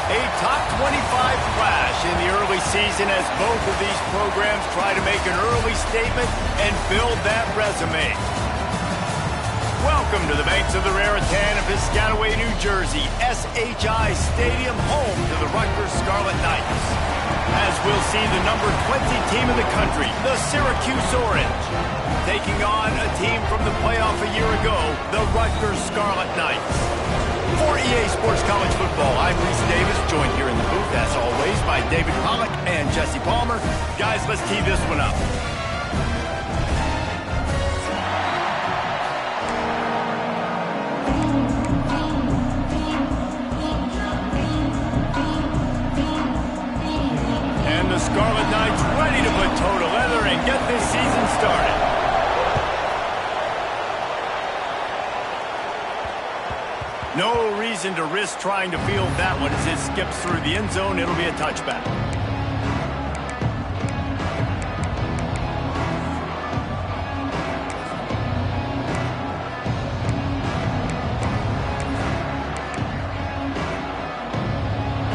A top 25 clash in the early season as both of these programs try to make an early statement and build that resume. Welcome to the banks of the Raritan in Piscataway, New Jersey, SHI Stadium, home to the Rutgers Scarlet Knights. As we'll see the number 20 team in the country, the Syracuse Orange, taking on a team from the playoff a year ago, the Rutgers Scarlet Knights. For EA Sports College Football, I'm Reese Davis, joined here in the booth, as always, by David Pollack and Jesse Palmer. Guys, let's tee this one up. And the Scarlet Knights ready to put toe to leather and get this season started. No reason to risk trying to field that one as it skips through the end zone. It'll be a touchback.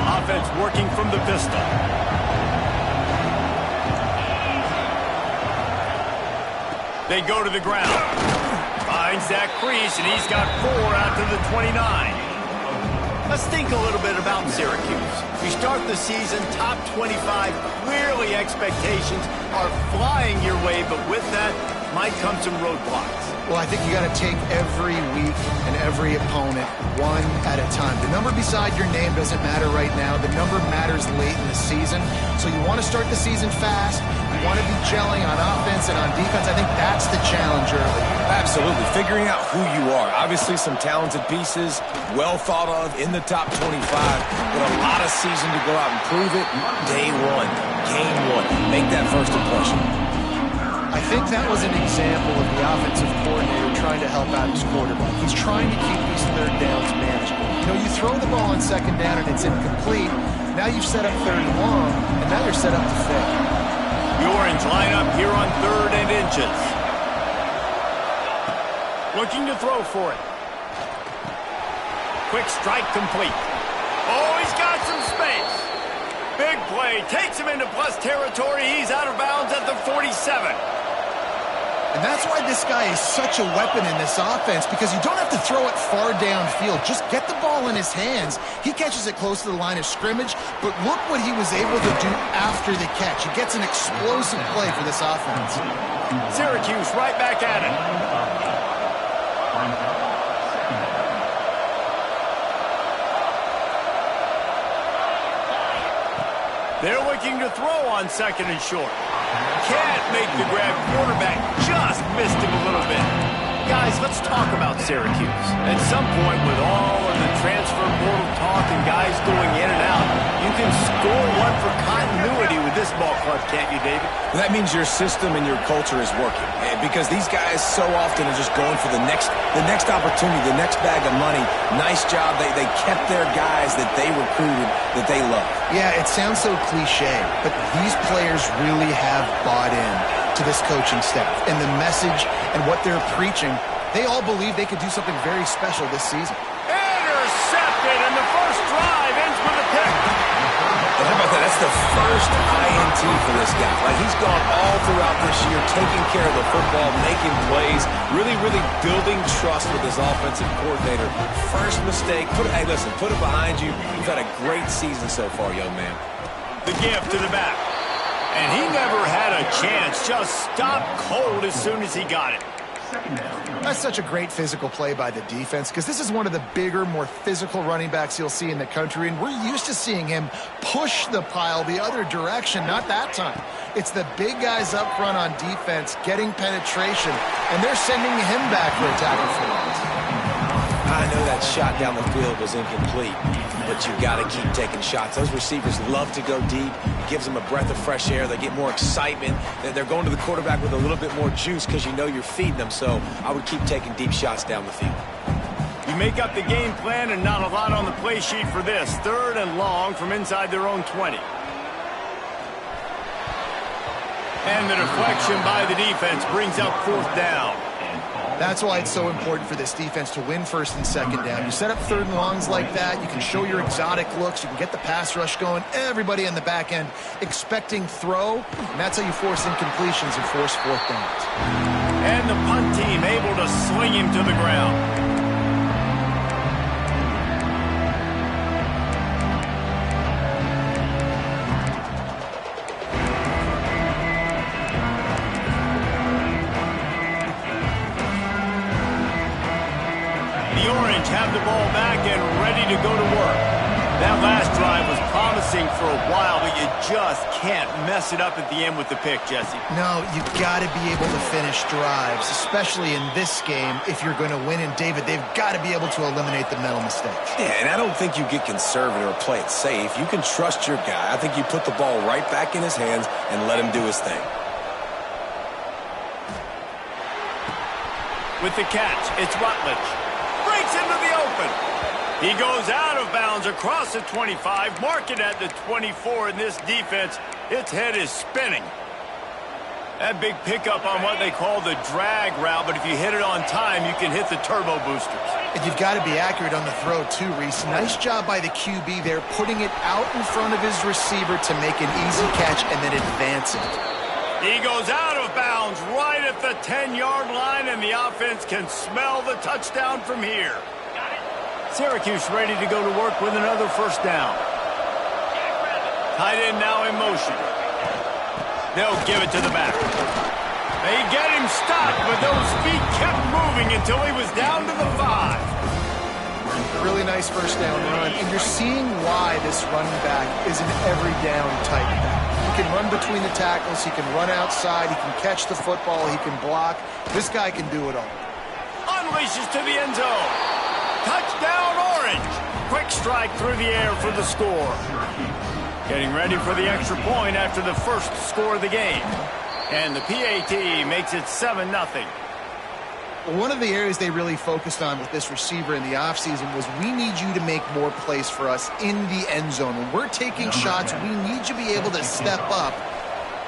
Offense working from the pistol. They go to the ground. Finds that crease, and he's got 4 out to the 29. Let's think a little bit about Syracuse. We start the season top 25. Clearly expectations are flying your way, but with that might come some roadblocks. Well, I think you got to take every week and every opponent one at a time. The number beside your name doesn't matter right now. The number matters late in the season. So you want to start the season fast. You want to be gelling on offense and on defense. I think that's the challenge early. Absolutely. Figuring out who you are. Obviously some talented pieces, well thought of in the top 25, but a lot of season to go out and prove it. Day one, game one. Make that first impression. I think that was an example of the offensive coordinator trying to help out his quarterback. He's trying to keep these third downs manageable. You know, you throw the ball on second down and it's incomplete. Now you've set up third and long, and now you're set up to fail. The Orange line up here on 3rd and inches. Looking to throw for it. Quick strike complete. Oh, he's got some space. Big play. Takes him into plus territory. He's out of bounds at the 47. And that's why this guy is such a weapon in this offense, because you don't have to throw it far downfield. Just get the ball in his hands. He catches it close to the line of scrimmage, but look what he was able to do after the catch. He gets an explosive play for this offense. Syracuse right back at it. They're looking to throw on 2nd and short. Can't make the grab. Quarterback just missed him a little bit. Guys, let's talk about Syracuse. At some point, with all of the transfer portal talk and guys going in and out, you can score one for continuity with this ball club, can't you, David? Well, that means your system and your culture is working, because these guys so often are just going for the next opportunity, the next bag of money. Nice job. They kept their guys that they recruited, that they love. Yeah, it sounds so cliche, but these players really have bought in to this coaching staff and the message and what they're preaching. They all believe they could do something very special this season. Intercepted, and the first drive ends with a pick. And how about that? That's the first INT for this guy. Like, he's gone all throughout this year, taking care of the football, making plays, really building trust with his offensive coordinator. First mistake, hey, listen, put it behind you. You've had a great season so far, young man. The gift to the back. And he never had a chance. Just stopped cold as soon as he got it. That's such a great physical play by the defense, because this is one of the bigger, more physical running backs you'll see in the country, and we're used to seeing him push the pile the other direction. Not that time. It's the big guys up front on defense getting penetration, and they're sending him back for a tackle for loss. I know that shot down the field was incomplete, but you got to keep taking shots. Those receivers love to go deep. It gives them a breath of fresh air. They get more excitement. They're going to the quarterback with a little bit more juice because you know you're feeding them. So I would keep taking deep shots down the field. You make up the game plan and not a lot on the play sheet for this. 3rd and long from inside their own 20. And the deflection by the defense brings up 4th down. That's why it's so important for this defense to win first and second down. You set up third and longs like that, you can show your exotic looks, you can get the pass rush going, everybody in the back end expecting throw, and that's how you force incompletions and force fourth downs. And the punt team able to sling him to the ground. Have the ball back and ready to go to work. That last drive was promising for a while, but you just can't mess it up at the end with the pick, Jesse. No, you've got to be able to finish drives, especially in this game if you're going to win. And, David, they've got to be able to eliminate the mental mistakes. Yeah, and I don't think you get conservative or play it safe. You can trust your guy. I think you put the ball right back in his hands and let him do his thing. With the catch, it's Rutledge. Breaks into the open. He goes out of bounds across the 25, marking at the 24 in this defense. Its head is spinning. That big pickup on what they call the drag route, but if you hit it on time, you can hit the turbo boosters. And you've got to be accurate on the throw too, Reese. Nice job by the QB there, putting it out in front of his receiver to make an easy catch and then advance it. He goes out of bounds right at the 10-yard line, and the offense can smell the touchdown from here. Syracuse ready to go to work with another first down. Tight end now in motion. They'll give it to the back. They get him stopped, but those feet kept moving until he was down to the 5. Really nice first down run, and you're seeing why this running back is an every down type back. He can run between the tackles, he can run outside, he can catch the football, he can block. This guy can do it all. Unleashes to the end zone. Touchdown Orange. Quick strike through the air for the score. Getting ready for the extra point after the first score of the game. And the PAT makes it 7-0. One of the areas they really focused on with this receiver in the offseason was we need you to make more plays for us in the end zone. When we're taking shots, we need you to be able to step up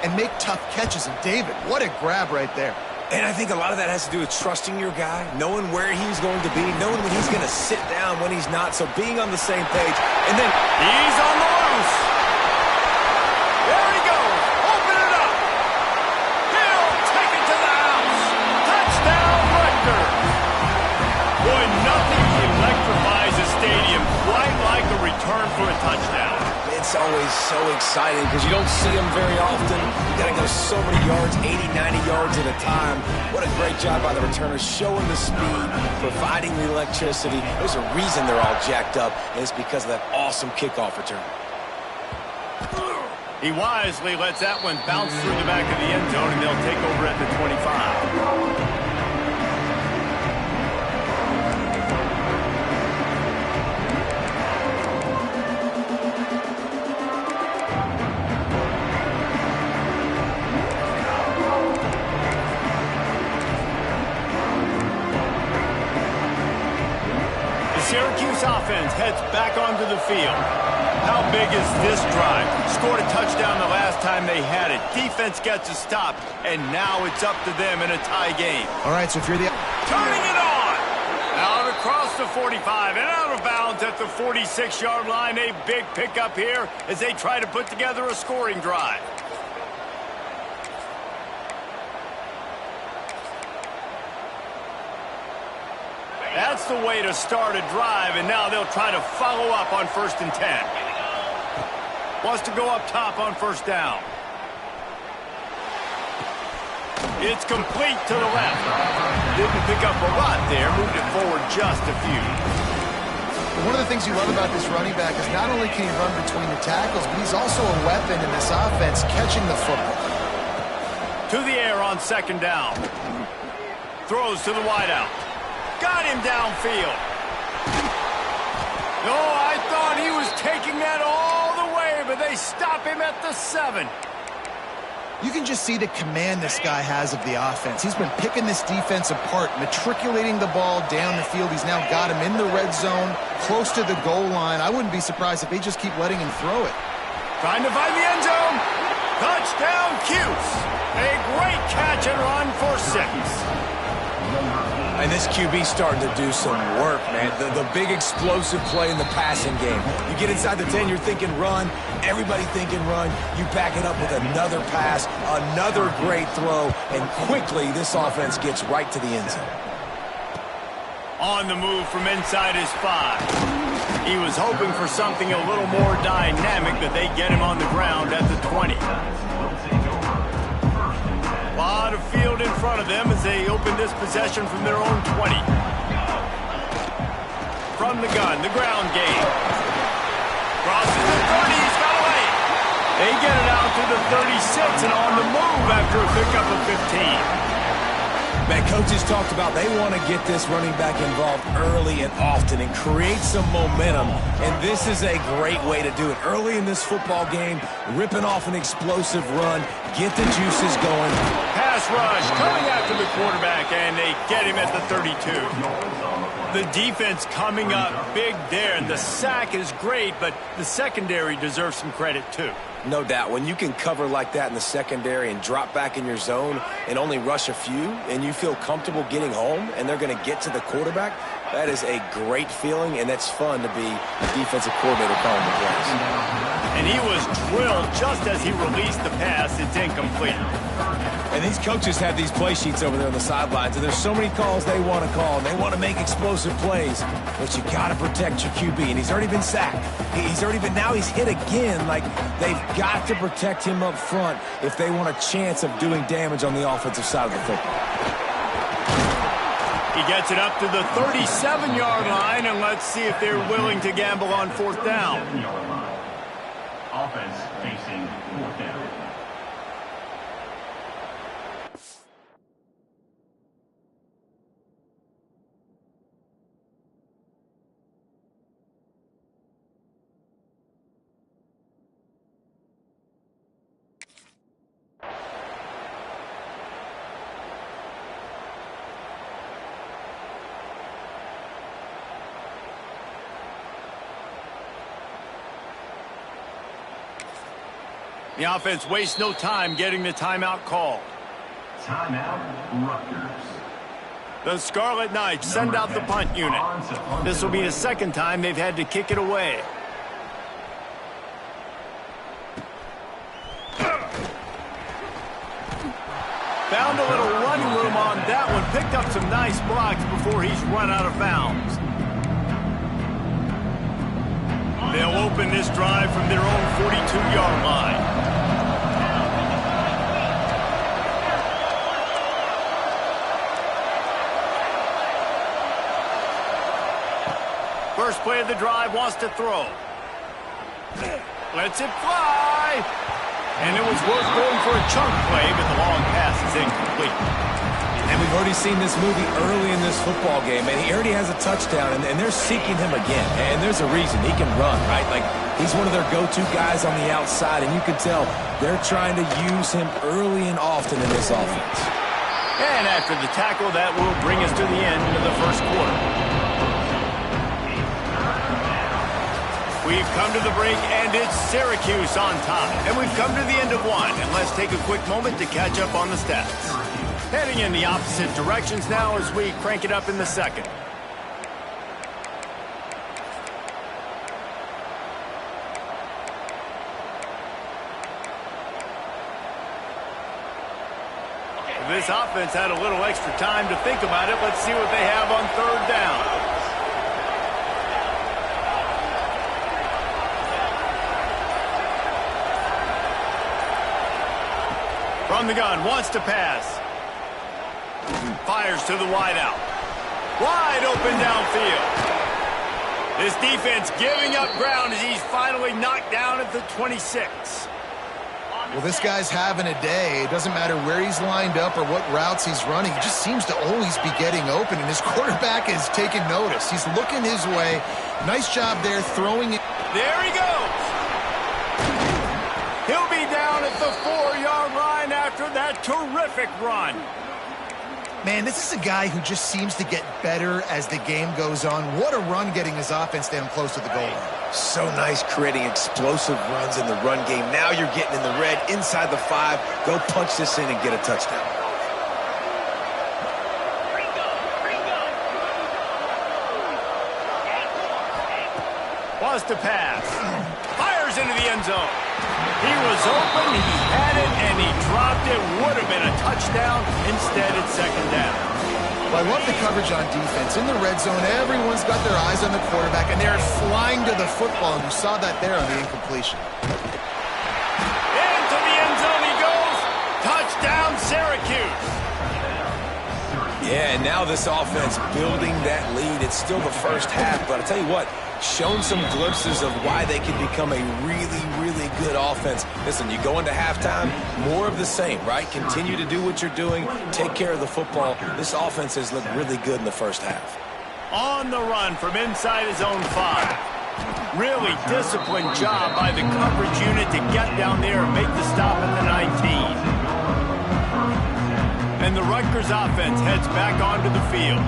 and make tough catches. And David, what a grab right there. And I think a lot of that has to do with trusting your guy, knowing where he's going to be, knowing when he's going to sit down, when he's not, so being on the same page. And then he's on the loose. There he goes. Open it up. He'll take it to the house. Touchdown, Rutgers. Boy, nothing electrifies a stadium quite like a return for a touchdown. It's always so exciting because you don't see them very often. You got to go so many yards, 80, 90 yards at a time. What a great job by the returners, showing the speed, providing the electricity. There's a reason they're all jacked up, and it's because of that awesome kickoff return. He wisely lets that one bounce through the back of the end zone, and they'll take over at the 25. Syracuse offense heads back onto the field. How big is this drive? Scored a touchdown the last time they had it. Defense gets a stop, and now it's up to them in a tie game. All right, so if you're the... Turning it on! Out across the 45 and out of bounds at the 46-yard line. A big pickup here as they try to put together a scoring drive. That's the way to start a drive, and now they'll try to follow up on 1st and 10. Wants to go up top on first down. It's complete to the left. Didn't pick up a lot there, moved it forward just a few. One of the things you love about this running back is not only can he run between the tackles, but he's also a weapon in this offense, catching the football. To the air on 2nd down. Throws to the wideout. Got him downfield. No, I thought he was taking that all the way, but they stop him at the 7. You can just see the command this guy has of the offense. He's been picking this defense apart, matriculating the ball down the field. He's now got him in the red zone, close to the goal line. I wouldn't be surprised if they just keep letting him throw it. Trying to find the end zone. Touchdown, Cuse. A great catch and run for 6. And this QB's starting to do some work, man. The big explosive play in the passing game. You get inside the 10, you're thinking run. Everybody thinking run. You back it up with another pass, another great throw, and quickly this offense gets right to the end zone. On the move from inside his 5. He was hoping for something a little more dynamic, but they get him on the ground at the 20. A lot of field in front of them as they open this possession from their own 20. From the gun, the ground game. Crosses the 30, he's got away. They get it out to the 36 and on the move after a pickup of 15. Man, coaches talked about they want to get this running back involved early and often and create some momentum. And this is a great way to do it. Early in this football game, ripping off an explosive run, get the juices going. Pass rush coming after the quarterback, and they get him at the 32. The defense coming up big there, and the sack is great, but the secondary deserves some credit too. No doubt. When you can cover like that in the secondary and drop back in your zone and only rush a few, and you feel comfortable getting home, and they're going to get to the quarterback, that is a great feeling, and that's fun to be a defensive coordinator calling the plays. And he was drilled just as he released the pass. It's incomplete. And these coaches have these play sheets over there on the sidelines, and there's so many calls they want to call, and they want to make explosive plays, but you got to protect your QB, and he's already been sacked. Now he's hit again. Like, they've got to protect him up front if they want a chance of doing damage on the offensive side of the football. He gets it up to the 37-yard line, and let's see if they're willing to gamble on 4th down. Offense facing 4th down. The offense wastes no time getting the timeout called. Timeout, Rutgers. The Scarlet Knights send out the punt unit. This will be the second time they've had to kick it away. Found a little running room on that one. Picked up some nice blocks before he's run out of bounds. They'll open this drive from their own 42-yard line. First play of the drive, wants to throw. Lets it fly. And it was worth going for a chunk play, but the long pass is incomplete. And we've already seen this movie early in this football game, and he already has a touchdown, and they're seeking him again. And there's a reason. He can run, right? Like, he's one of their go-to guys on the outside, and you can tell they're trying to use him early and often in this offense. And after the tackle, that will bring us to the end of the first quarter. We've come to the break, and it's Syracuse on top. And we've come to the end of one, and let's take a quick moment to catch up on the stats. Heading in the opposite directions now as we crank it up in the second. This offense had a little extra time to think about it. Let's see what they have on 3rd down. From the gun, wants to pass. Fires to the wideout. Wide open downfield. This defense giving up ground as he's finally knocked down at the 26. Well, this guy's having a day. It doesn't matter where he's lined up or what routes he's running. He just seems to always be getting open, and his quarterback is taking notice. He's looking his way. Nice job there throwing it. There he goes. He'll be down at the 4-yard line after that terrific run. Man, this is a guy who just seems to get better as the game goes on. What a run getting his offense down close to the goal line. So nice creating explosive runs in the run game. Now you're getting in the red, inside the 5. Go punch this in and get a touchdown. to pass. Fires into the end zone. He was open, he had it, and he dropped it. Would have been a touchdown. Instead, it's second down. Well, I love the coverage on defense. In the red zone, everyone's got their eyes on the quarterback, and they're flying to the football, and you saw that there on the incompletion. Into the end zone he goes. Touchdown, Syracuse. Yeah, and now this offense building that lead. It's still the first half, but I tell you what, shown some glimpses of why they can become a really, really good offense. Listen, you go into halftime, more of the same, right? Continue to do what you're doing, take care of the football. This offense has looked really good in the first half. On the run from inside his own 5. Really disciplined job by the coverage unit to get down there and make the stop at the 19. And the Rutgers offense heads back onto the field.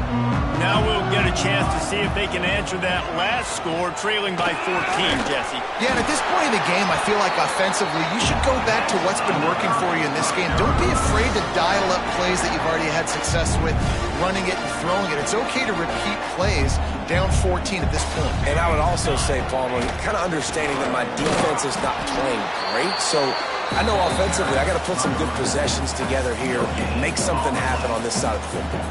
Now we'll get a chance to see if they can answer that last score, trailing by 14, Jesse. Yeah, and at this point in the game, I feel like offensively, you should go back to what's been working for you in this game. Don't be afraid to dial up plays that you've already had success with, running it and throwing it. It's okay to repeat plays down 14 at this point. And I would also say, Palmer, kind of understanding that my defense is not playing great, so I know offensively I got to put some good possessions together here and make something happen on this side of the football.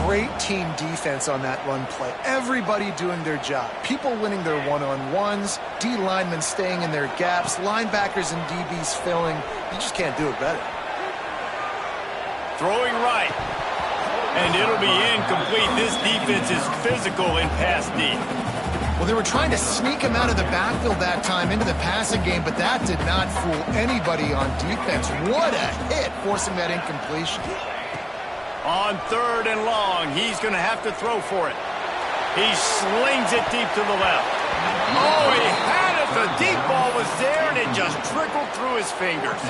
Great team defense on that run play. Everybody doing their job. People winning their one-on-ones, D linemen staying in their gaps, linebackers and DBs filling. You just can't do it better. Throwing right. And it'll be incomplete. This defense is physical in pass D. Well, they were trying to sneak him out of the backfield that time into the passing game, but that did not fool anybody on defense. What a hit, forcing that incompletion. On 3rd and long, he's going to have to throw for it. He slings it deep to the left. Oh, he had it. The deep ball was there, and it just trickled through his fingers.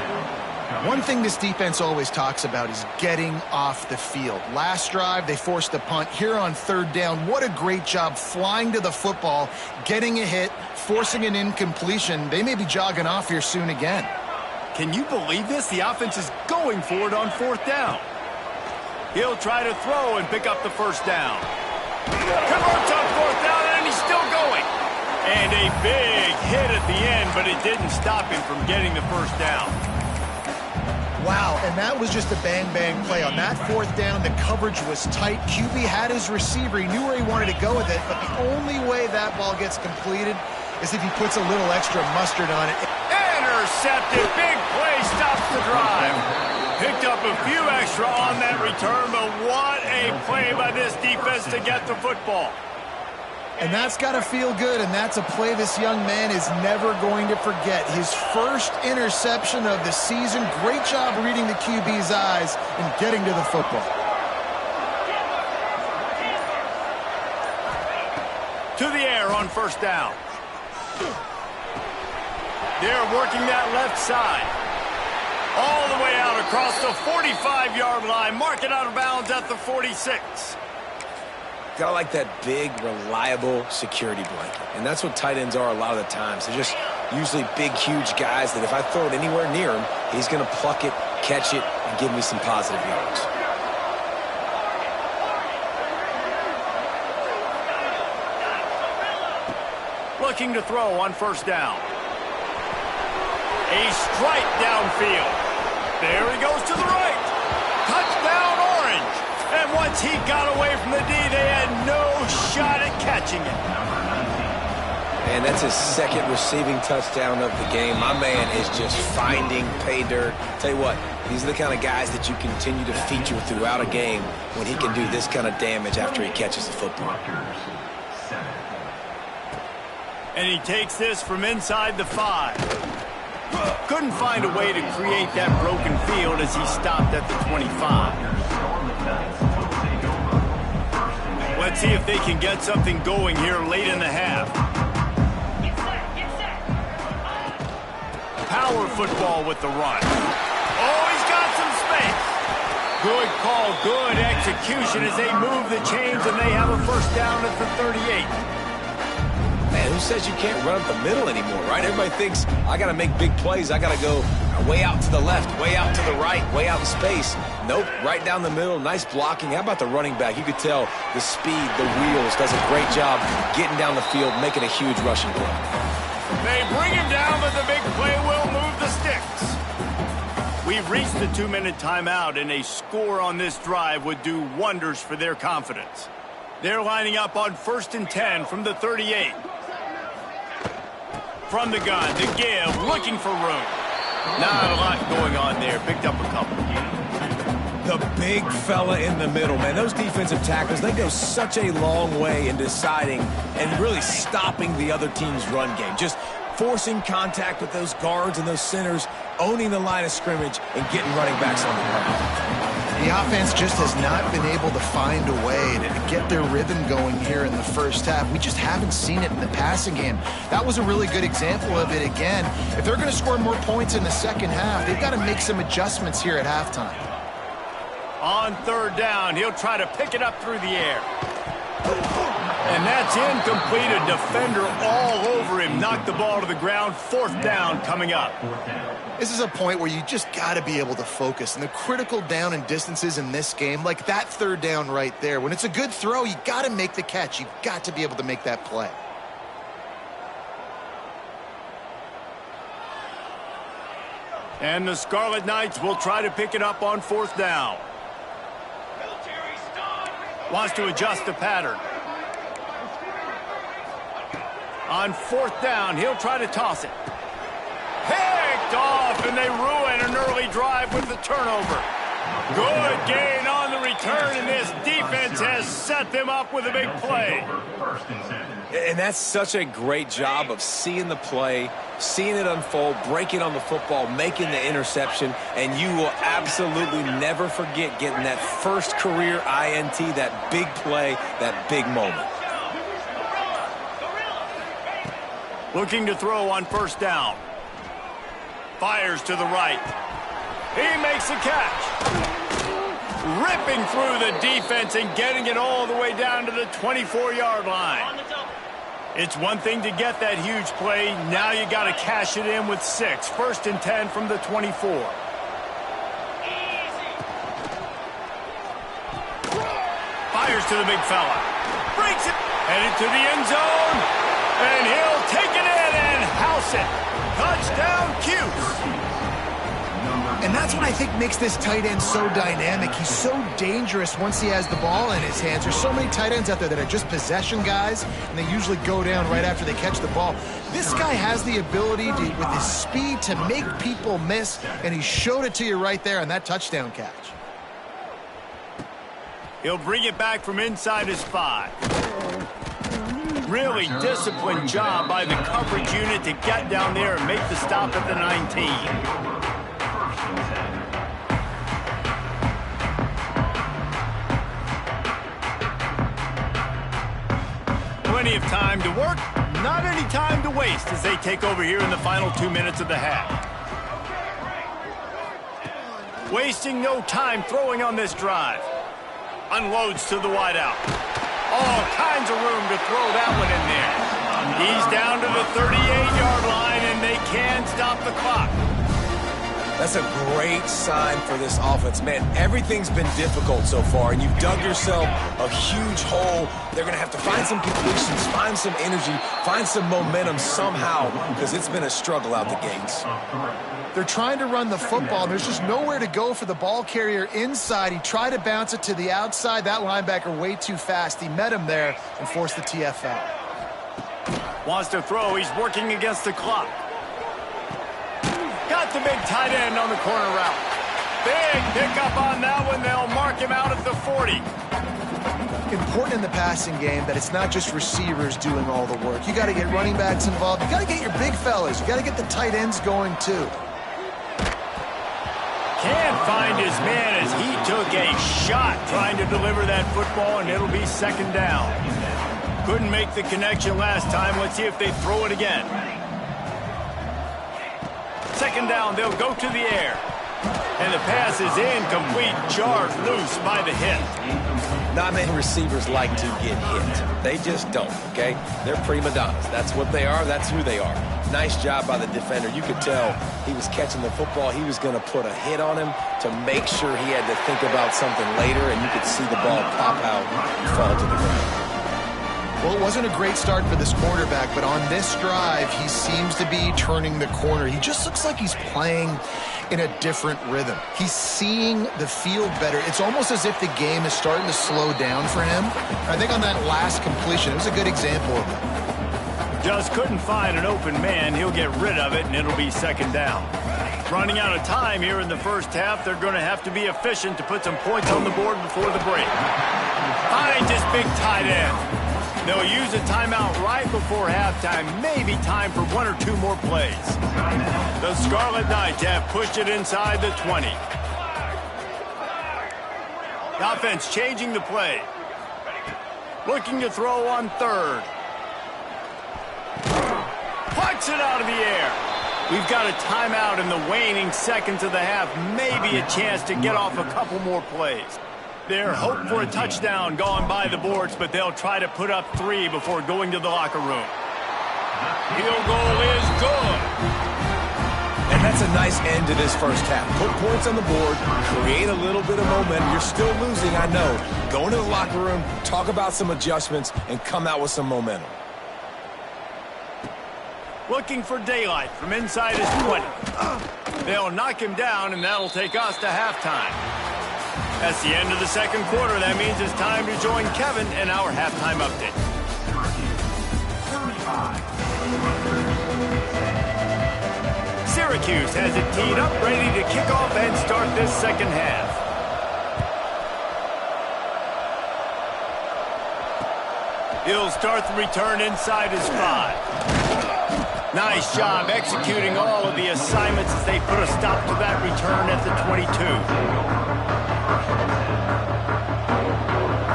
One thing this defense always talks about is getting off the field. Last drive, they forced a punt. Here on 3rd down, what a great job flying to the football, getting a hit, forcing an incompletion. They may be jogging off here soon again. Can you believe this? The offense is going for it on 4th down. He'll try to throw and pick up the 1st down. Converts on 4th down, and he's still going. And a big hit at the end, but it didn't stop him from getting the 1st down. Wow, and that was just a bang-bang play. On that 4th down, the coverage was tight. QB had his receiver. He knew where he wanted to go with it, but the only way that ball gets completed is if he puts a little extra mustard on it. Intercepted. Big play stops the drive. Picked up a few extra on that return, but what a play by this defense to get the football. And that's got to feel good, and that's a play this young man is never going to forget. His first interception of the season. Great job reading the QB's eyes and getting to the football. To the air on 1st down. They're working that left side. All the way out across the 45-yard line. Mark it out of bounds at the 46. Gotta like that big, reliable security blanket. And that's what tight ends are a lot of the times. They're just usually big, huge guys that if I throw it anywhere near him, he's going to pluck it, catch it, and give me some positive yards. Looking to throw on 1st down. A strike downfield. There he goes to the right. Touchdown, Orange. And once he got away from the D, they had no shot at catching it. And that's his 2nd receiving touchdown of the game. My man is just finding pay dirt. Tell you what, these are the kind of guys that you continue to feature throughout a game when he can do this kind of damage after he catches the football. And he takes this from inside the 5. Couldn't find a way to create that broken field as he stopped at the 25. Let's see if they can get something going here late in the half. Power football with the run. Oh, he's got some space. Good call, good execution as they move the chains and they have a 1st down at the 38. Man, who says you can't run up the middle anymore, right? Everybody thinks, I got to make big plays. I got to go Way out to the left, way out to the right, way out in space. Nope, right down the middle. Nice blocking. How about the running back? You could tell the speed, the wheels, does a great job getting down the field, making a huge rushing play. They bring him down, but the big play will move the sticks. We've reached the 2-minute timeout, and a score on this drive would do wonders for their confidence. They're lining up on 1st and 10 from the 38. From the gun, to give, looking for room. Not a lot going on there. Picked up a couple. The big fella in the middle, man. Those defensive tackles, they go such a long way in deciding and really stopping the other team's run game. Just forcing contact with those guards and those centers, owning the line of scrimmage, and getting running backs on the ground. The offense just has not been able to find a way to get their rhythm going here in the first half. We just haven't seen it in the passing game. That was a really good example of it again. If they're going to score more points in the second half, they've got to make some adjustments here at halftime. On 3rd down, he'll try to pick it up through the air. And that's incomplete. A defender all over him. Knocked the ball to the ground. 4th down coming up. This is a point where you just got to be able to focus. And the critical down and distances in this game, like that 3rd down right there, when it's a good throw, you got to make the catch. You've got to be able to make that play. And the Scarlet Knights will try to pick it up on 4th down. Wants to adjust the pattern. On 4th down, he'll try to toss it. Picked off, and they ruin an early drive with the turnover. Good gain on the return, and this defense has set them up with a big play. And that's such a great job of seeing the play, seeing it unfold, breaking on the football, making the interception, and you will absolutely never forget getting that first career INT, that big play, that big moment. Looking to throw on 1st down. Fires to the right. He makes a catch. Ripping through the defense and getting it all the way down to the 24-yard line. It's one thing to get that huge play. Now you got to cash it in with 6. 1st and 10 from the 24. Fires to the big fella. Breaks it. Headed to the end zone. And he'll take it in and house it. Touchdown, Cuse. And that's what I think makes this tight end so dynamic. He's so dangerous once he has the ball in his hands. There's so many tight ends out there that are just possession guys, and they usually go down right after they catch the ball. This guy has the ability to, with his speed, to make people miss, and he showed it to you right there on that touchdown catch. He'll bring it back from inside his 5. Really disciplined job by the coverage unit to get down there and make the stop at the 19. Plenty of time to work, not any time to waste as they take over here in the final 2 minutes of the half. Wasting no time throwing on this drive. Unloads to the wideout. All kinds of room to throw that one in there. He's down to the 38-yard line, and they can stop the clock. That's a great sign for this offense. Man, everything's been difficult so far, and you've dug yourself a huge hole. They're going to have to find some completions, find some energy, find some momentum somehow, because it's been a struggle out the gates. They're trying to run the football. There's just nowhere to go for the ball carrier inside. He tried to bounce it to the outside. That linebacker way too fast. He met him there and forced the TFL. Wants to throw. He's working against the clock. Got the big tight end on the corner route. Big pickup on that one. They'll mark him out at the 40. Important in the passing game that it's not just receivers doing all the work. You got to get running backs involved. You got to get your big fellas. You got to get the tight ends going too. Can't find his man as he took a shot trying to deliver that football, and it'll be 2nd down. Couldn't make the connection last time. Let's see if they throw it again. 2nd down, they'll go to the air. And the pass is incomplete, charged loose by the hit. Not many receivers like to get hit. They just don't, okay? They're prima donnas. That's what they are. That's who they are. Nice job by the defender. You could tell he was catching the football. He was going to put a hit on him to make sure he had to think about something later, and you could see the ball pop out and fall to the ground. Well, it wasn't a great start for this quarterback, but on this drive, he seems to be turning the corner. He just looks like he's playing in a different rhythm. He's seeing the field better. It's almost as if the game is starting to slow down for him. I think on that last completion, it was a good example of it. Just couldn't find an open man. He'll get rid of it, and it'll be second down. Running out of time here in the first half, they're going to have to be efficient to put some points on the board before the break. Find this big tight end. They'll use a timeout right before halftime, maybe time for one or two more plays. The Scarlet Knights have pushed it inside the 20. The offense changing the play. Looking to throw on third. Puts it out of the air. We've got a timeout in the waning seconds of the half. Maybe a chance to get off a couple more plays. Their hope for a touchdown gone by the boards, but they'll try to put up 3 before going to the locker room. Field goal is good. And that's a nice end to this first half. Put points on the board, create a little bit of momentum. You're still losing, I know. Go into the locker room, talk about some adjustments, and come out with some momentum. Looking for daylight from inside his 20. They'll knock him down, and that'll take us to halftime. That's the end of the second quarter. That means it's time to join Kevin in our halftime update. Syracuse has it teed up, ready to kick off and start this second half. He'll start the return inside his 5. Nice job executing all of the assignments as they put a stop to that return at the 22.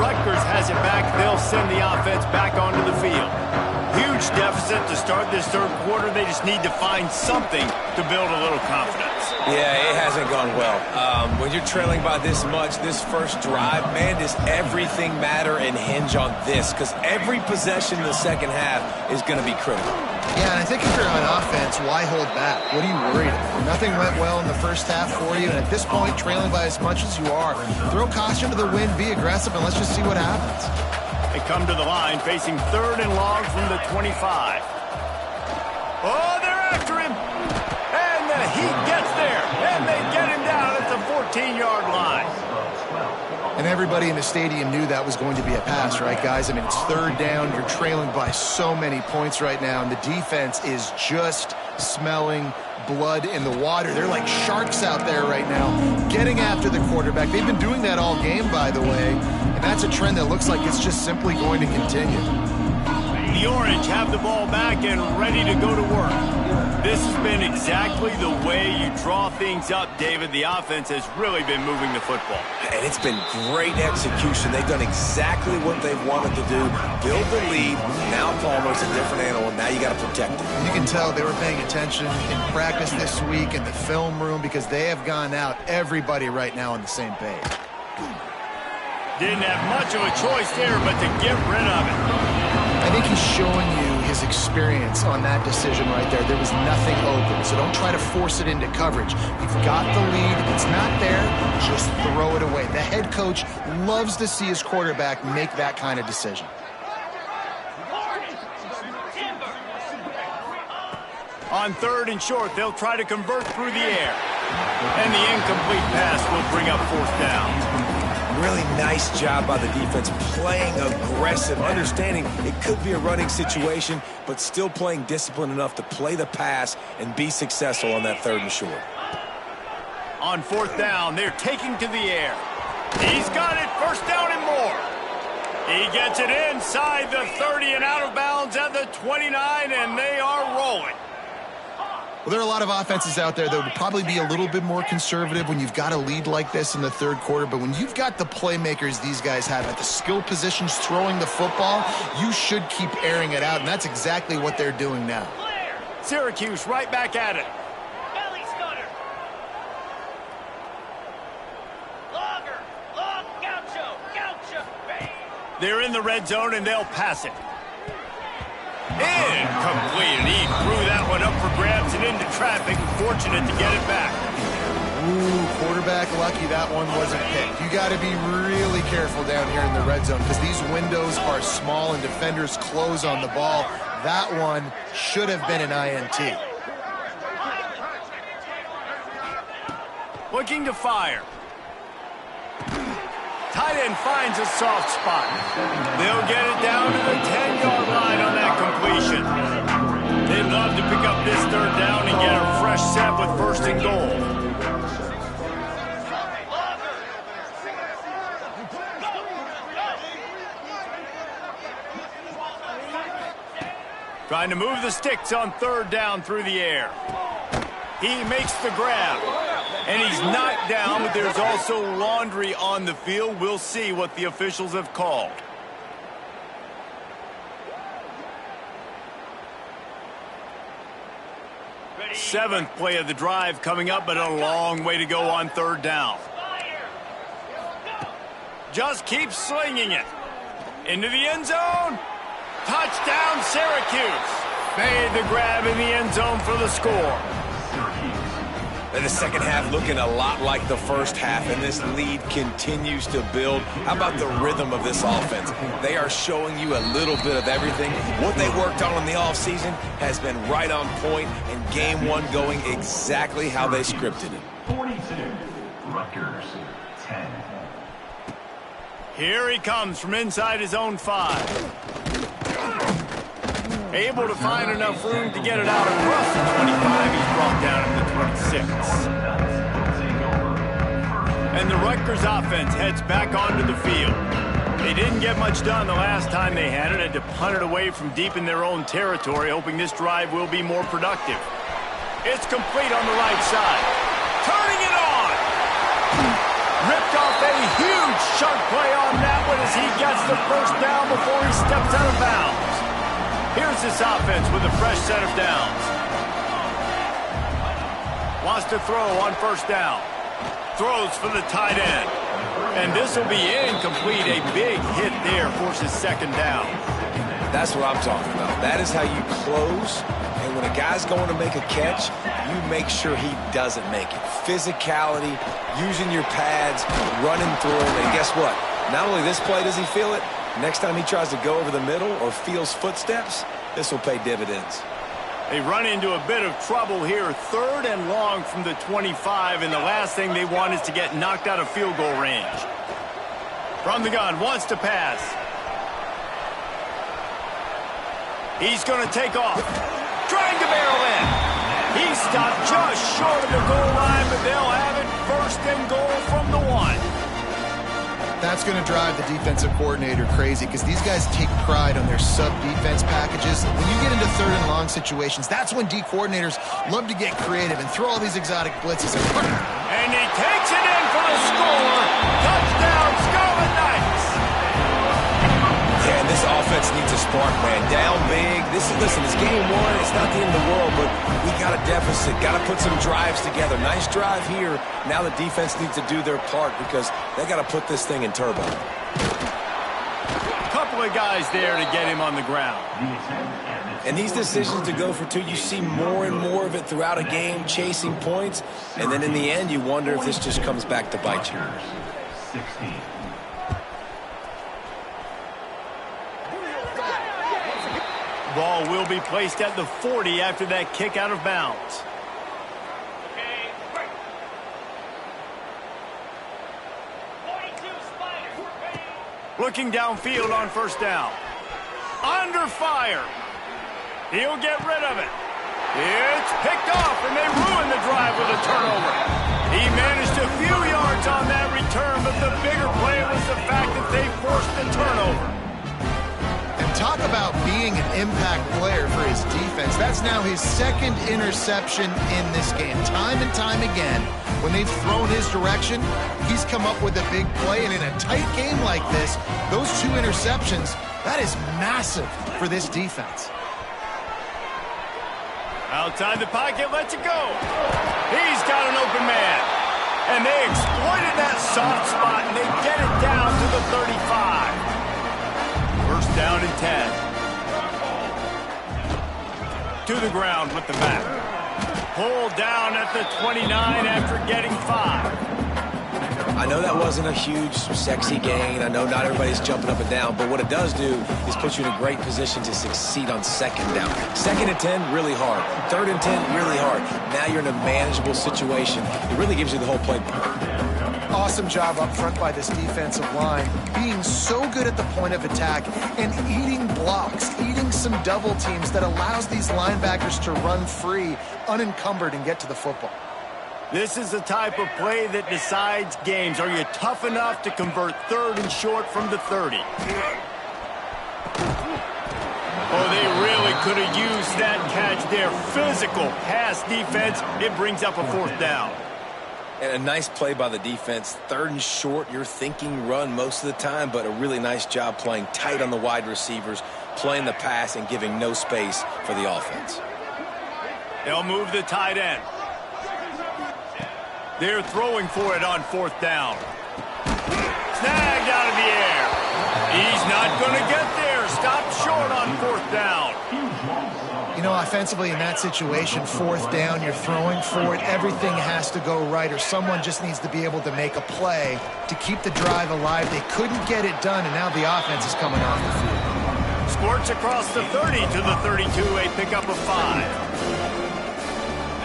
Rutgers has it back. They'll send the offense back onto the field. Huge deficit to start this third quarter. They just need to find something to build a little confidence. Yeah, it hasn't gone well. When you're trailing by this much, this first drive, man, does everything matter and hinge on this? Because every possession in the second half is going to be critical. Yeah, and I think if you're on offense, why hold back? What are you worried about? Nothing went well in the first half for you, and at this point, trailing by as much as you are, throw caution to the wind, be aggressive, and let's just see what happens. They come to the line facing third and long from the 25. Oh, they're after him. And the Heat gets there, and they get him down at the 14-yard line. And everybody in the stadium knew that was going to be a pass, right, guys? I mean, it's third down. You're trailing by so many points right now, and the defense is just smelling blood in the water. They're like sharks out there right now, getting after the quarterback. They've been doing that all game, by the way, and that's a trend that looks like it's just simply going to continue. The Orange have the ball back and ready to go to work. This has been exactly the way you draw things up, David. The offense has really been moving the football. And it's been great execution. They've done exactly what they've wanted to do. Build the lead. Now Palmer's a different animal. Now you got to protect it. You can tell they were paying attention in practice this week in the film room because they have gone out, everybody right now on the same page. Didn't have much of a choice there, but to get rid of it. I think he's showing you his experience on that decision right there. There was nothing open, so don't try to force it into coverage. You've got the lead. If it's not there, just throw it away. The head coach loves to see his quarterback make that kind of decision. On third and short, they'll try to convert through the air. And the incomplete pass will bring up fourth down. Really nice job by the defense, playing aggressive, understanding it could be a running situation, but still playing disciplined enough to play the pass and be successful on that third and short. On fourth down, they're taking to the air. He's got it, first down and more. He gets it inside the 30 and out of bounds at the 29, and they are rolling. Well, there are a lot of offenses out there that would probably be a little bit more conservative when you've got a lead like this in the third quarter. But when you've got the playmakers these guys have at the skill positions throwing the football, you should keep airing it out. And that's exactly what they're doing now. Syracuse right back at it. They're in the red zone, and they'll pass it. Incomplete, and he threw that one up for grabs and into traffic. Fortunate to get it back. Ooh, quarterback lucky that one wasn't picked. You got to be really careful down here in the red zone because these windows are small and defenders close on the ball. That one should have been an INT. Looking to fire. Tight end finds a soft spot. They'll get it down to the 10-yard line on that completion. They'd love to pick up this third down and get a fresh set with first and goal. Trying to move the sticks on third down through the air. He makes the grab. And he's knocked down, but there's also laundry on the field. We'll see what the officials have called. Seventh play of the drive coming up, but a long way to go on third down. Just keeps slinging it. Into the end zone. Touchdown, Syracuse. Made the grab in the end zone for the score. And the second half looking a lot like the first half, and this lead continues to build. How about the rhythm of this offense? They are showing you a little bit of everything. What they worked on in the offseason has been right on point, and game one going exactly how they scripted it. 42, Rutgers, 10. Here he comes from inside his own 5. Able to find enough room to get it out across the 25. He's brought down at the 26. And the Rutgers offense heads back onto the field. They didn't get much done the last time they had it. Had to punt it away from deep in their own territory, hoping this drive will be more productive. It's complete on the right side. Turning it on! Ripped off a huge chunk play on that one as he gets the first down before he steps out of bounds. Here's this offense with a fresh set of downs. Wants to throw on first down. Throws for the tight end. And this will be incomplete. A big hit there forces second down. That's what I'm talking about. That is how you close. And when a guy's going to make a catch, you make sure he doesn't make it. Physicality, using your pads, running through him. And guess what? Not only this play does he feel it, next time he tries to go over the middle or feels footsteps, this will pay dividends. They run into a bit of trouble here. Third and long from the 25, and the last thing they want is to get knocked out of field goal range. From the gun, wants to pass. He's going to take off. Trying to barrel in. He stopped just short of the goal line, but they'll have it first and goal from the 1. That's going to drive the defensive coordinator crazy because these guys take pride on their sub-defense packages. When you get into third and long situations, that's when D coordinators love to get creative and throw all these exotic blitzes. And he takes it in for the score. Touchdown, Scarlet Knights. Yeah, and this offense needs a spark, man. Down big. Listen, it's game one. It's not the end of the world, but we got a deficit. Got to put some drives together. Nice drive here. Now the defense needs to do their part because they got to put this thing in turbo. Couple of guys there to get him on the ground. And these decisions to go for 2, you see more and more of it throughout a game, chasing points. And then in the end, you wonder if this just comes back to bite you. 16. Ball will be placed at the 40 after that kick out of bounds. Looking downfield on first down. Under fire. He'll get rid of it. It's picked off, and they ruin the drive with a turnover. He managed a few yards on that return, but the bigger play was the fact that they forced the turnover. And talk about being an impact player for his defense. That's now his second interception in this game. Time and time again, when they've thrown his direction, he's come up with a big play. And in a tight game like this, those 2 interceptions, that is massive for this defense. Outside the pocket, lets it go. He's got an open man. And they exploited that soft spot, and they get it down to the 35. down and 10. To the ground with the back. Pulled down at the 29 after getting 5. I know that wasn't a huge, sexy gain. I know not everybody's jumping up and down, but what it does do is put you in a great position to succeed on second down. Second and 10, really hard. Third and 10, really hard. Now you're in a manageable situation. It really gives you the whole playbook. Awesome job up front by this defensive line, being so good at the point of attack and eating blocks, eating some double teams that allows these linebackers to run free, unencumbered, and get to the football. This is the type of play that decides games. Are you tough enough to convert third and short from the 30? Oh, they really could have used that catch there. Physical pass defense. It brings up a 4th down. And a nice play by the defense. Third and short, you're thinking run most of the time, but a really nice job playing tight on the wide receivers, playing the pass and giving no space for the offense. They'll move the tight end. They're throwing for it on 4th down. Snagged out of the air. He's not going to get there. Stopped short on 4th down. You know, offensively in that situation, 4th down, you're throwing for it. Everything has to go right, or someone just needs to be able to make a play to keep the drive alive. They couldn't get it done, and now the offense is coming off the field. Squirts across the 30 to the 32, a pickup of 5.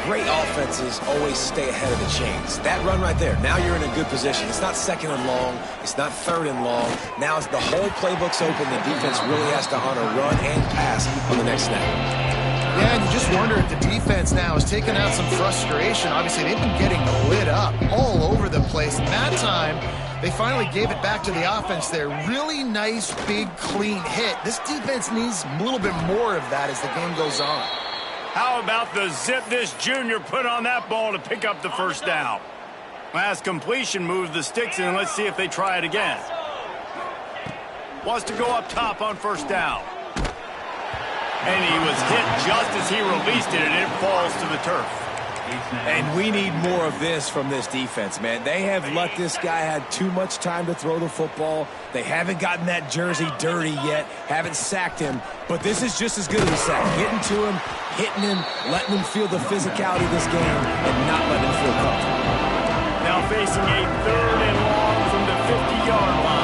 Great offenses always stay ahead of the chains. That run right there, now you're in a good position. It's not second and long. It's not third and long. Now it's the whole playbook's open. The defense really has to honor run and pass on the next snap. Yeah, and you just wonder if the defense now is taking out some frustration. Obviously, they've been getting lit up all over the place. And that time, they finally gave it back to the offense there. Really nice, big, clean hit. This defense needs a little bit more of that as the game goes on. How about the zip this junior put on that ball to pick up the 1st down? Last completion moves the sticks in. Let's see if they try it again. Wants to go up top on 1st down. And he was hit just as he released it, and it falls to the turf. And we need more of this from this defense, man. They have let this guy have too much time to throw the football. They haven't gotten that jersey dirty yet, haven't sacked him. But this is just as good as a sack. Getting to him, hitting him, letting him feel the physicality of this game, and not letting him feel comfortable. Now facing a 3rd and long from the 50-yard line.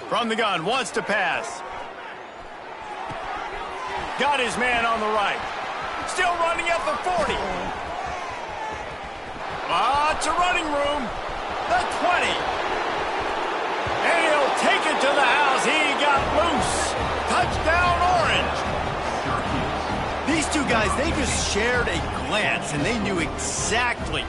From the gun, wants to pass. Got his man on the right. Still running at the 40. Lots of running room. The 20. And he'll take it to the house. He got loose. Touchdown, Orange. These two guys, they just shared a glance, and they knew exactly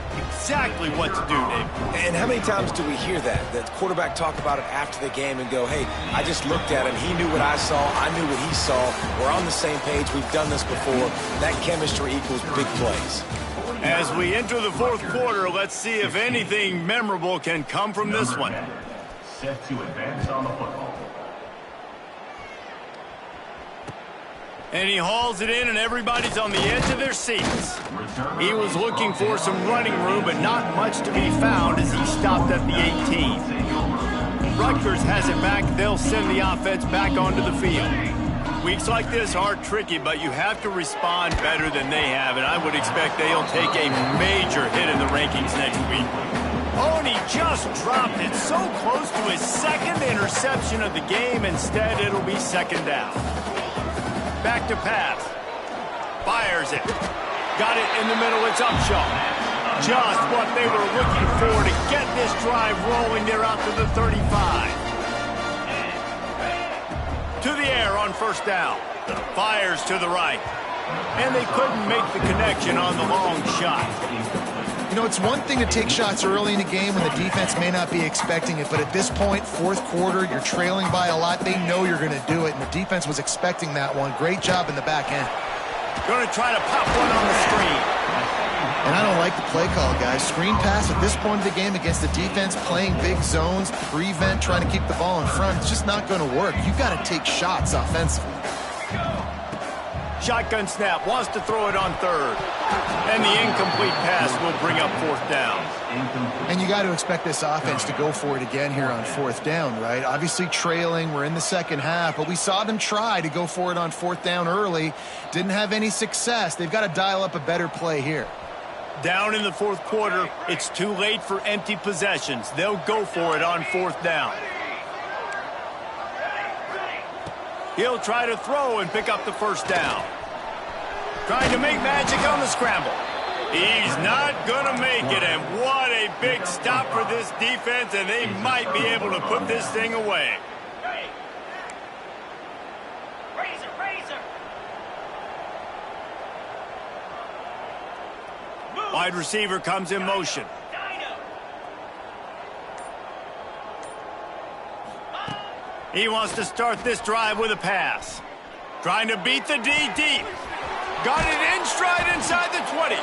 what to do, Dave. And how many times do we hear that? The quarterback talk about it after the game and go, hey, I just looked at him. He knew what I saw. I knew what he saw. We're on the same page. We've done this before. That chemistry equals big plays. As we enter the 4th quarter, let's see if anything memorable can come from this one. Set to advance on the football. And he hauls it in, and everybody's on the edge of their seats. He was looking for some running room, but not much to be found as he stopped at the 18. Rutgers has it back. They'll send the offense back onto the field. Weeks like this are tricky, but you have to respond better than they have, and I would expect they'll take a major hit in the rankings next week. Oh, and he just dropped it so close to his 2nd interception of the game. Instead, it'll be 2nd down. Back to pass. Fires it. Got it in the middle. It's Upshaw. Just what they were looking for to get this drive rolling. They're out to the 35. To the air on 1st down. Fires to the right. And they couldn't make the connection on the long shot. You know, it's one thing to take shots early in the game when the defense may not be expecting it, but at this point, 4th quarter, you're trailing by a lot. They know you're going to do it, and the defense was expecting that one. Great job in the back end. Going to try to pop one on the screen. And I don't like the play call, guys. Screen pass at this point of the game against the defense, playing big zones, prevent, trying to keep the ball in front. It's just not going to work. You've got to take shots offensively. Shotgun snap, wants to throw it on third. And the incomplete pass will bring up fourth down. And you got to expect this offense to go for it again here on fourth down, right? Obviously trailing, we're in the second half, but we saw them try to go for it on fourth down early. Didn't have any success. They've got to dial up a better play here. Down in the fourth quarter, it's too late for empty possessions. They'll go for it on fourth down. He'll try to throw and pick up the first down. Trying to make magic on the scramble. He's not going to make it, and what a big stop for this defense, and they might be able to put this thing away. Wide receiver comes in motion. He wants to start this drive with a pass. Trying to beat the D deep. Got it in stride inside the 20.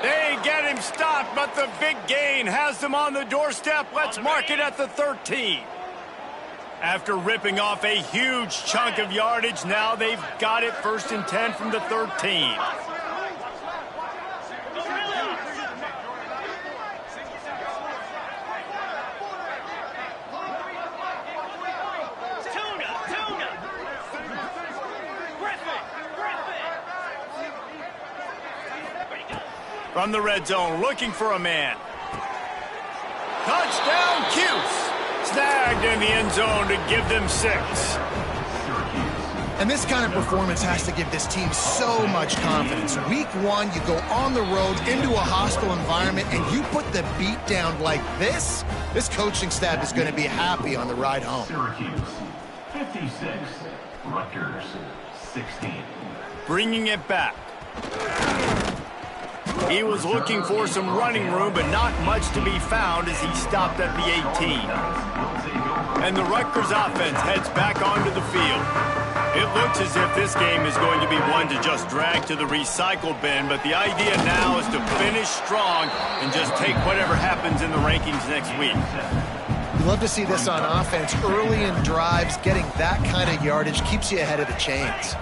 They get him stopped, but the big gain has them on the doorstep. Let's mark it at the 13. After ripping off a huge chunk of yardage, now they've got it 1st and 10 from the 13. From the red zone, looking for a man. Touchdown, Cuse. Snagged in the end zone to give them 6. And this kind of performance has to give this team so much confidence. Week 1, you go on the road into a hostile environment, and you put the beat down like this. This coaching staff is going to be happy on the ride home. Syracuse 56, Rutgers 16. Bringing it back. He was looking for some running room, but not much to be found as he stopped at the 18. And the Rutgers offense heads back onto the field. It looks as if this game is going to be one to just drag to the recycle bin, but the idea now is to finish strong and just take whatever happens in the rankings next week. You love to see this on offense. Early in drives, getting that kind of yardage keeps you ahead of the chains.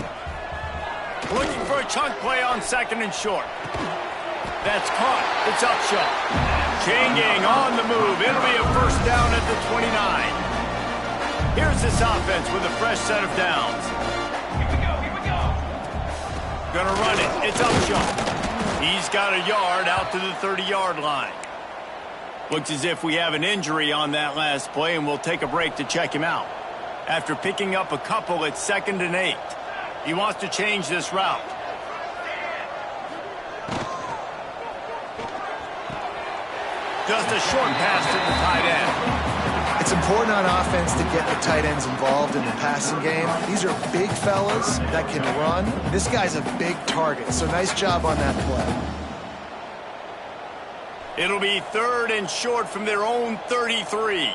Looking for a chunk play on 2nd and short. That's caught. It's Upshaw. Chain gang on the move. It'll be a 1st down at the 29. Here's this offense with a fresh set of downs. Here we go. Gonna run it. It's Upshaw. He's got a yard out to the 30-yard line. Looks as if we have an injury on that last play, and we'll take a break to check him out. After picking up a couple, it's 2nd and 8. He wants to change this route. Just a short pass to the tight end. It's important on offense to get the tight ends involved in the passing game. These are big fellas that can run. This guy's a big target, so nice job on that play. It'll be 3rd and short from their own 33.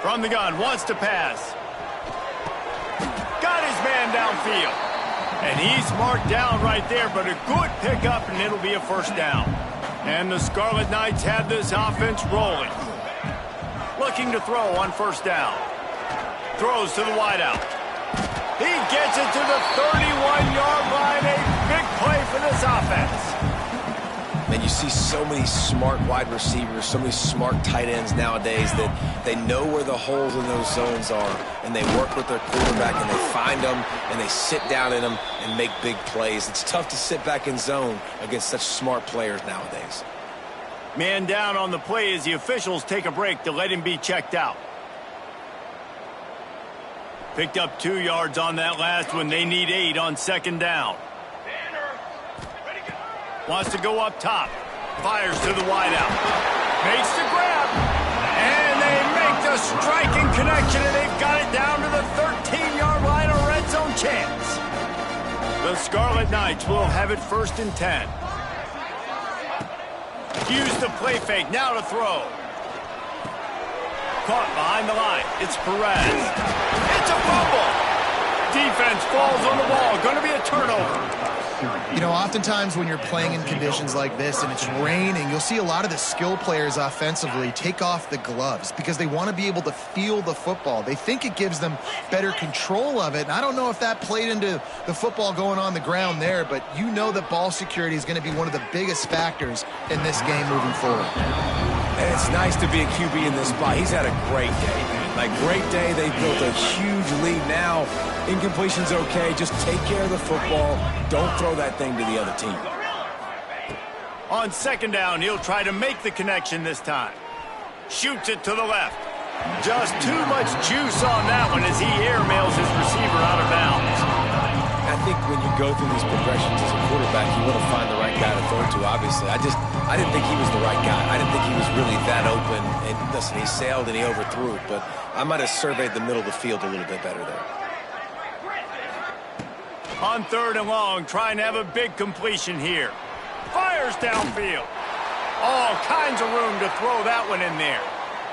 From the gun, wants to pass. Got his man downfield. And he's marked down right there, but a good pickup, and it'll be a 1st down. And the Scarlet Knights have this offense rolling. Looking to throw on 1st down. Throws to the wideout. He gets it to the 31-yard line. A big play for this offense. And you see so many smart wide receivers, so many smart tight ends nowadays that they know where the holes in those zones are, and they work with their quarterback, and they find them, and they sit down in them and make big plays. It's tough to sit back in zone against such smart players nowadays. Man down on the play as the officials take a break to let him be checked out. Picked up 2 yards on that last one. They need 8 on 2nd down. Wants to go up top. Fires to the wideout. Makes the grab. And they make the striking connection, and they've got it down to the 13-yard line. A red zone chance. The Scarlet Knights will have it 1st and 10. Use the play fake. Now to throw. Caught behind the line. It's Perez. It's a fumble. Defense falls on the ball. Going to be a turnover. You know, oftentimes when you're playing in conditions like this and it's raining, you'll see a lot of the skill players offensively take off the gloves because they want to be able to feel the football. They think it gives them better control of it. And I don't know if that played into the football going on the ground there, but you know that ball security is going to be one of the biggest factors in this game moving forward. And it's nice to be a QB in this spot. He's had a great day, man. Like, great day. They built a huge lead. Now, incompletion's okay. Just take care of the football. Don't throw that thing to the other team. On second down, he'll try to make the connection this time. Shoots it to the left. Just too much juice on that one as he airmails his receiver out of bounds. I think when you go through these progressions as a quarterback, you want to find the right guy to throw to, obviously. I didn't think he was the right guy. I didn't think he was really that open. And listen, he sailed and he overthrew it, but I might have surveyed the middle of the field a little bit better there. On third and long, trying to have a big completion here. Fires downfield. All kinds of room to throw that one in there.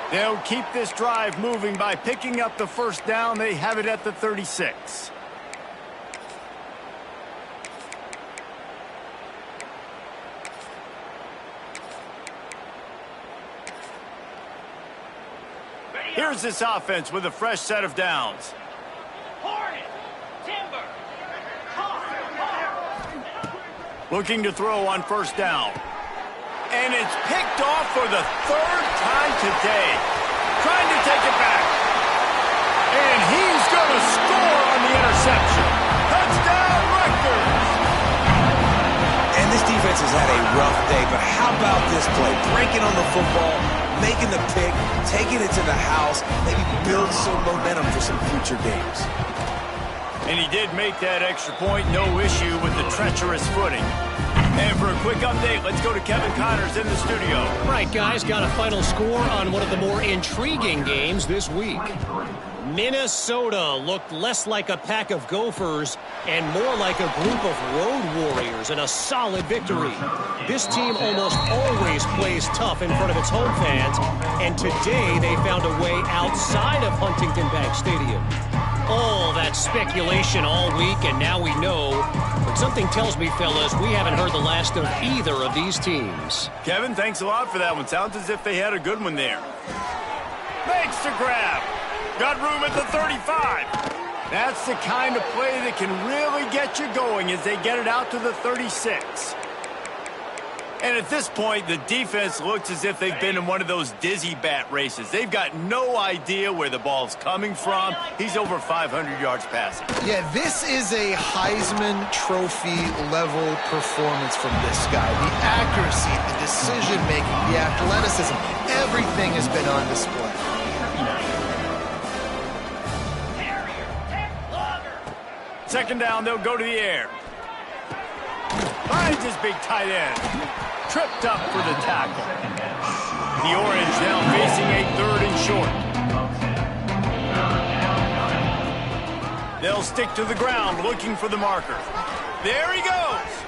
They'll keep this drive moving by picking up the first down. They have it at the 36. Here's this offense with a fresh set of downs. Looking to throw on first down. And it's picked off for the third time today. Trying to take it back. And he's going to score on the interception. Touchdown, Rutgers! And this defense has had a rough day, but how about this play? Breaking on the football, making the pick, taking it to the house, maybe build some momentum for some future games. And he did make that extra point, no issue with the treacherous footing. And for a quick update, let's go to Kevin Connors in the studio. Right, guys, got a final score on one of the more intriguing games this week. Minnesota looked less like a pack of Gophers and more like a group of road warriors in a solid victory. This team almost always plays tough in front of its home fans, and today they found a way outside of Huntington Bank Stadium. All that speculation all week, and now we know. But something tells me, fellas, we haven't heard the last of either of these teams. Kevin, thanks a lot for that one. Sounds as if they had a good one there. Makes the grab. Got room at the 35. That's the kind of play that can really get you going as they get it out to the 36. And at this point, the defense looks as if they've been in one of those dizzy bat races. They've got no idea where the ball's coming from. He's over 500 yards passing. Yeah, this is a Heisman Trophy level performance from this guy. The accuracy, the decision-making, the athleticism, everything has been on display. Second down, they'll go to the air. Finds his big tight end. Tripped up for the tackle. The Orange now facing a third and short. They'll stick to the ground looking for the marker. There he goes.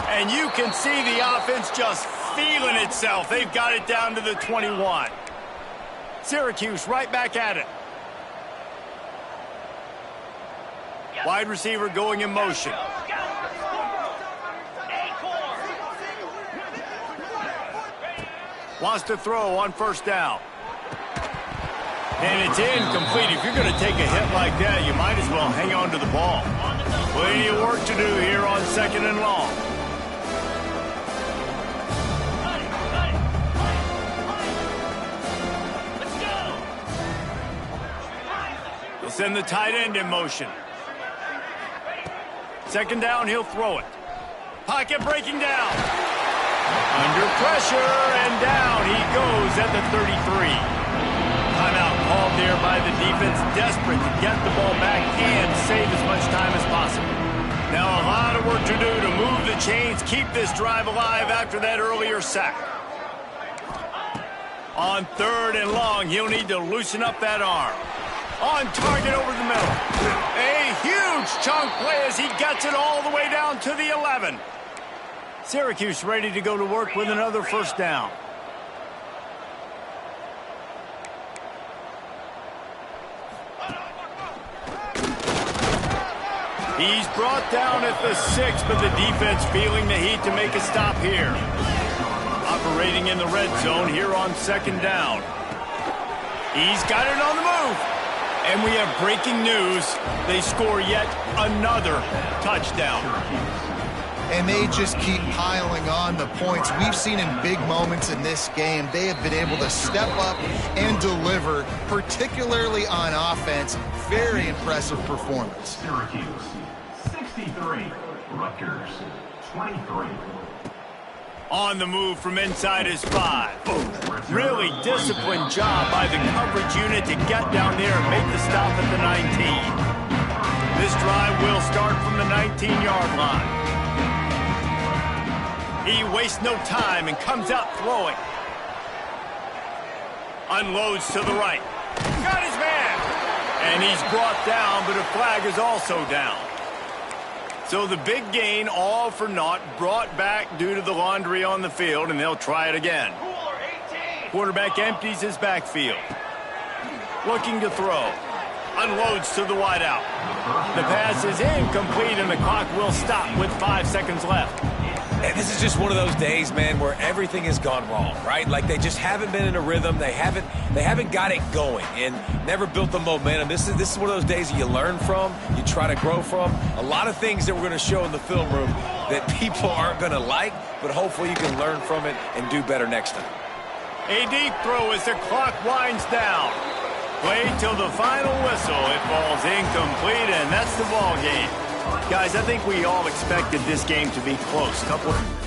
And you can see the offense just feeling itself. They've got it down to the 21. Syracuse right back at it. Wide receiver going in motion. Wants to throw on first down. And it's incomplete. If you're going to take a hit like that, you might as well hang on to the ball. Plenty of work to do here on second and long. They'll send the tight end in motion. Second down, he'll throw it. Pocket breaking down. Under pressure, and down he goes at the 33. Timeout called there by the defense, desperate to get the ball back and save as much time as possible. Now a lot of work to do to move the chains, keep this drive alive after that earlier sack. On third and long, he'll need to loosen up that arm. On target over the middle. A huge chunk play as he gets it all the way down to the 11. Syracuse ready to go to work with another first down. He's brought down at the 6, but the defense feeling the heat to make a stop here. Operating in the red zone here on 2nd down. He's got it on the move. And we have breaking news. They score yet another touchdown. And they just keep piling on the points. We've seen in big moments in this game, they have been able to step up and deliver, particularly on offense. Very impressive performance. Syracuse 63, Rutgers 23. On the move from inside his 5. Really disciplined job by the coverage unit to get down there and make the stop at the 19. This drive will start from the 19-yard line. He wastes no time and comes out throwing. Unloads to the right. Got his man. And he's brought down, but a flag is also down. So the big gain, all for naught, brought back due to the laundry on the field, and they'll try it again. Quarterback empties his backfield. Looking to throw. Unloads to the wideout. The pass is incomplete, and the clock will stop with 5 seconds left. And this is just one of those days, man, where everything has gone wrong, right? Like they just haven't been in a rhythm. They haven't got it going and never built the momentum. This is one of those days that you learn from, you try to grow from. A lot of things that we're going to show in the film room that people aren't going to like, but hopefully you can learn from it and do better next time. A deep throw as the clock winds down. Play till the final whistle. It falls incomplete, and that's the ball game. Guys, I think we all expected this game to be close.